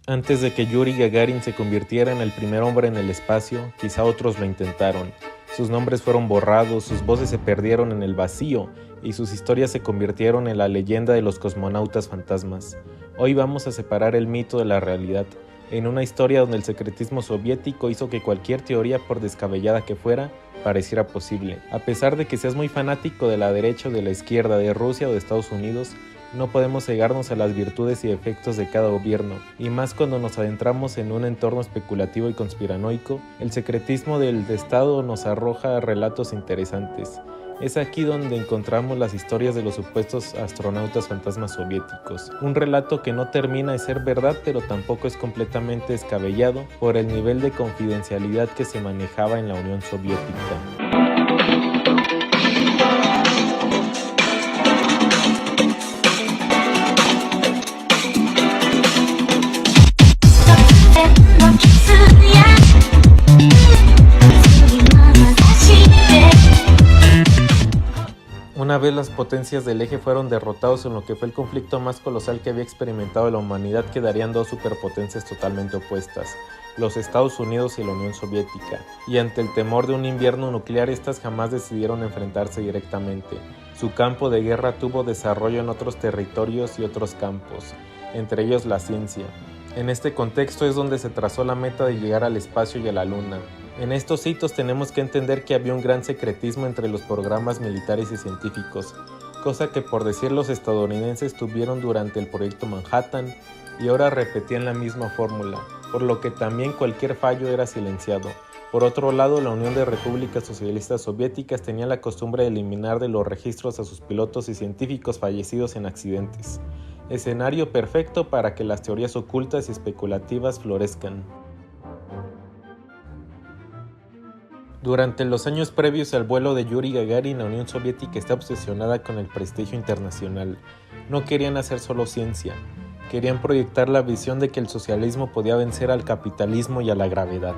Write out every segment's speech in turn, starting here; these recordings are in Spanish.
Antes de que Yuri Gagarin se convirtiera en el primer hombre en el espacio, quizá otros lo intentaron. Sus nombres fueron borrados, sus voces se perdieron en el vacío y sus historias se convirtieron en la leyenda de los cosmonautas fantasmas. Hoy vamos a separar el mito de la realidad, en una historia donde el secretismo soviético hizo que cualquier teoría, por descabellada que fuera, pareciera posible. A pesar de que seas muy fanático de la derecha o de la izquierda, de Rusia o de Estados Unidos, no podemos cegarnos a las virtudes y efectos de cada gobierno, y más cuando nos adentramos en un entorno especulativo y conspiranoico. El secretismo del Estado nos arroja relatos interesantes. Es aquí donde encontramos las historias de los supuestos astronautas fantasmas soviéticos. Un relato que no termina de ser verdad, pero tampoco es completamente descabellado por el nivel de confidencialidad que se manejaba en la Unión Soviética. Una vez las potencias del eje fueron derrotados en lo que fue el conflicto más colosal que había experimentado la humanidad, quedarían dos superpotencias totalmente opuestas, los Estados Unidos y la Unión Soviética, y ante el temor de un invierno nuclear, estas jamás decidieron enfrentarse directamente. Su campo de guerra tuvo desarrollo en otros territorios y otros campos, entre ellos la ciencia. En este contexto es donde se trazó la meta de llegar al espacio y a la Luna. En estos hitos tenemos que entender que había un gran secretismo entre los programas militares y científicos, cosa que por decir los estadounidenses tuvieron durante el proyecto Manhattan y ahora repetían la misma fórmula, por lo que también cualquier fallo era silenciado. Por otro lado, la Unión de Repúblicas Socialistas Soviéticas tenía la costumbre de eliminar de los registros a sus pilotos y científicos fallecidos en accidentes. Escenario perfecto para que las teorías ocultas y especulativas florezcan. Durante los años previos al vuelo de Yuri Gagarin, la Unión Soviética está obsesionada con el prestigio internacional. No querían hacer solo ciencia, querían proyectar la visión de que el socialismo podía vencer al capitalismo y a la gravedad.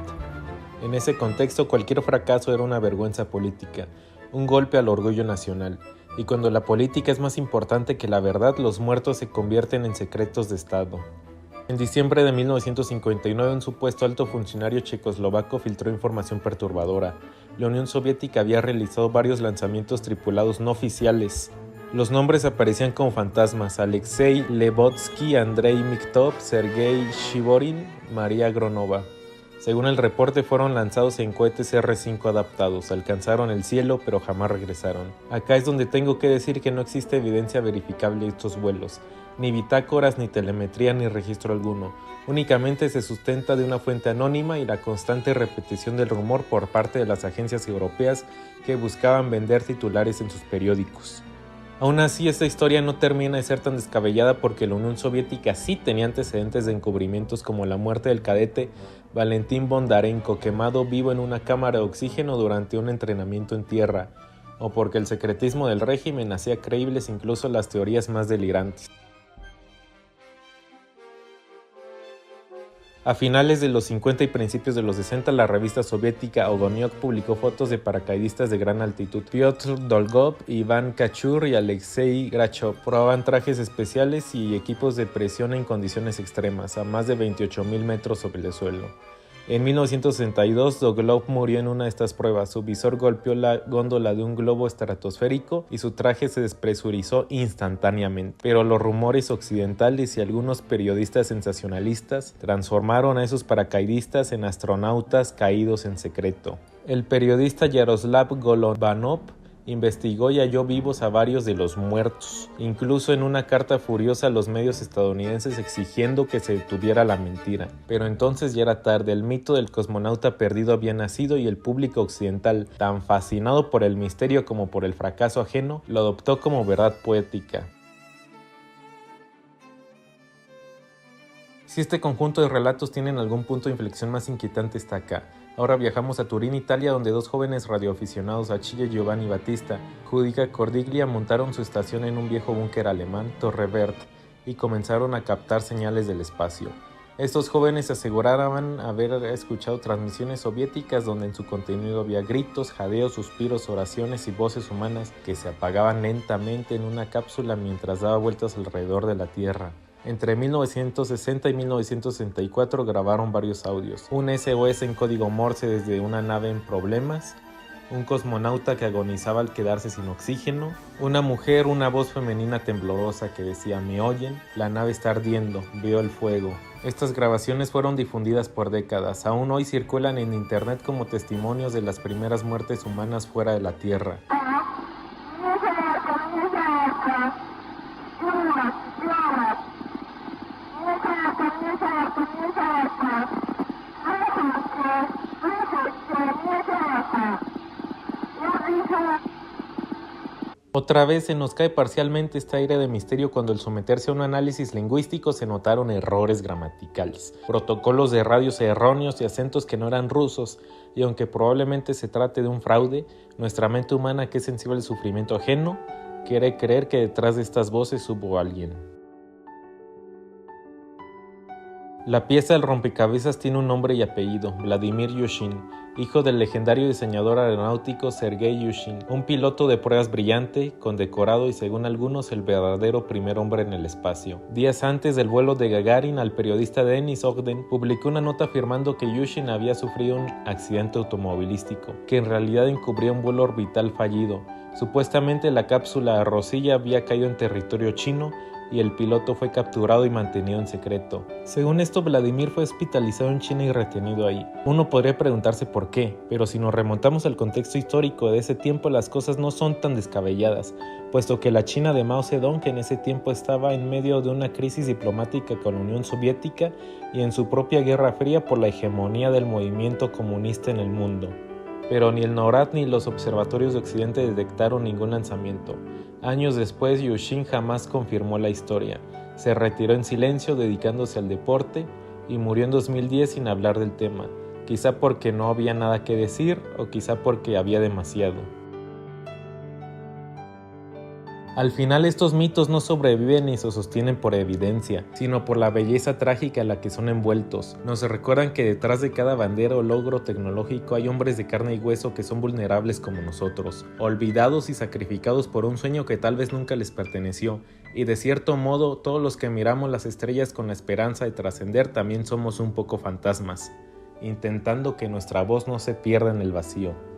En ese contexto, cualquier fracaso era una vergüenza política, un golpe al orgullo nacional. Y cuando la política es más importante que la verdad, los muertos se convierten en secretos de Estado. En diciembre de 1959, un supuesto alto funcionario checoslovaco filtró información perturbadora. La Unión Soviética había realizado varios lanzamientos tripulados no oficiales. Los nombres aparecían como fantasmas: Alexei Levotsky, Andrei Miktov, Sergei Shivorin, María Gronova. Según el reporte, fueron lanzados en cohetes R-5 adaptados, alcanzaron el cielo pero jamás regresaron. Acá es donde tengo que decir que no existe evidencia verificable de estos vuelos, ni bitácoras, ni telemetría, ni registro alguno. Únicamente se sustenta de una fuente anónima y la constante repetición del rumor por parte de las agencias europeas que buscaban vender titulares en sus periódicos. Aún así, esta historia no termina de ser tan descabellada porque la Unión Soviética sí tenía antecedentes de encubrimientos como la muerte del cadete Valentín Bondarenko, quemado vivo en una cámara de oxígeno durante un entrenamiento en tierra, o porque el secretismo del régimen hacía creíbles incluso las teorías más delirantes. A finales de los 50 y principios de los 60, la revista soviética Ogoniok publicó fotos de paracaidistas de gran altitud. Piotr Dolgov, Iván Kachur y Alexei Grachov probaban trajes especiales y equipos de presión en condiciones extremas, a más de 28.000 metros sobre el suelo. En 1962, Dolgov murió en una de estas pruebas. Su visor golpeó la góndola de un globo estratosférico y su traje se despresurizó instantáneamente. Pero los rumores occidentales y algunos periodistas sensacionalistas transformaron a esos paracaidistas en astronautas caídos en secreto. El periodista Yaroslav Golovanov investigó y halló vivos a varios de los muertos, incluso en una carta furiosa a los medios estadounidenses exigiendo que se detuviera la mentira. Pero entonces ya era tarde, el mito del cosmonauta perdido había nacido y el público occidental, tan fascinado por el misterio como por el fracaso ajeno, lo adoptó como verdad poética. Si este conjunto de relatos tienen algún punto de inflexión más inquietante, está acá. Ahora viajamos a Turín, Italia, donde dos jóvenes radioaficionados, Achille y Giovanni Battista, Giudica Cordiglia, montaron su estación en un viejo búnker alemán, Torre Verde, y comenzaron a captar señales del espacio. Estos jóvenes aseguraban haber escuchado transmisiones soviéticas donde en su contenido había gritos, jadeos, suspiros, oraciones y voces humanas que se apagaban lentamente en una cápsula mientras daba vueltas alrededor de la Tierra. Entre 1960 y 1964 grabaron varios audios. Un SOS en código Morse desde una nave en problemas, un cosmonauta que agonizaba al quedarse sin oxígeno, una mujer, una voz femenina temblorosa que decía «¿Me oyen? La nave está ardiendo, veo el fuego». Estas grabaciones fueron difundidas por décadas. Aún hoy circulan en internet como testimonios de las primeras muertes humanas fuera de la Tierra. Otra vez se nos cae parcialmente este aire de misterio cuando al someterse a un análisis lingüístico se notaron errores gramaticales, protocolos de radios erróneos y acentos que no eran rusos, y aunque probablemente se trate de un fraude, nuestra mente humana, que es sensible al sufrimiento ajeno, quiere creer que detrás de estas voces hubo alguien. La pieza del rompecabezas tiene un nombre y apellido: Vladimir Yushin, hijo del legendario diseñador aeronáutico Sergei Yushin, un piloto de pruebas brillante, condecorado y según algunos el verdadero primer hombre en el espacio. Días antes del vuelo de Gagarin, al periodista Denis Ogden publicó una nota afirmando que Yushin había sufrido un accidente automovilístico, que en realidad encubría un vuelo orbital fallido. Supuestamente la cápsula Rosilla había caído en territorio chino y el piloto fue capturado y mantenido en secreto. Según esto, Vladimir fue hospitalizado en China y retenido ahí. Uno podría preguntarse por qué, pero si nos remontamos al contexto histórico de ese tiempo, las cosas no son tan descabelladas, puesto que la China de Mao Zedong, que en ese tiempo estaba en medio de una crisis diplomática con la Unión Soviética y en su propia Guerra Fría por la hegemonía del movimiento comunista en el mundo. Pero ni el NORAD ni los observatorios de Occidente detectaron ningún lanzamiento. Años después, Yushin jamás confirmó la historia. Se retiró en silencio, dedicándose al deporte, y murió en 2010 sin hablar del tema, quizá porque no había nada que decir o quizá porque había demasiado. Al final, estos mitos no sobreviven ni se sostienen por evidencia, sino por la belleza trágica en la que son envueltos. Nos recuerdan que detrás de cada bandera o logro tecnológico hay hombres de carne y hueso que son vulnerables como nosotros, olvidados y sacrificados por un sueño que tal vez nunca les perteneció. Y de cierto modo, todos los que miramos las estrellas con la esperanza de trascender también somos un poco fantasmas, intentando que nuestra voz no se pierda en el vacío.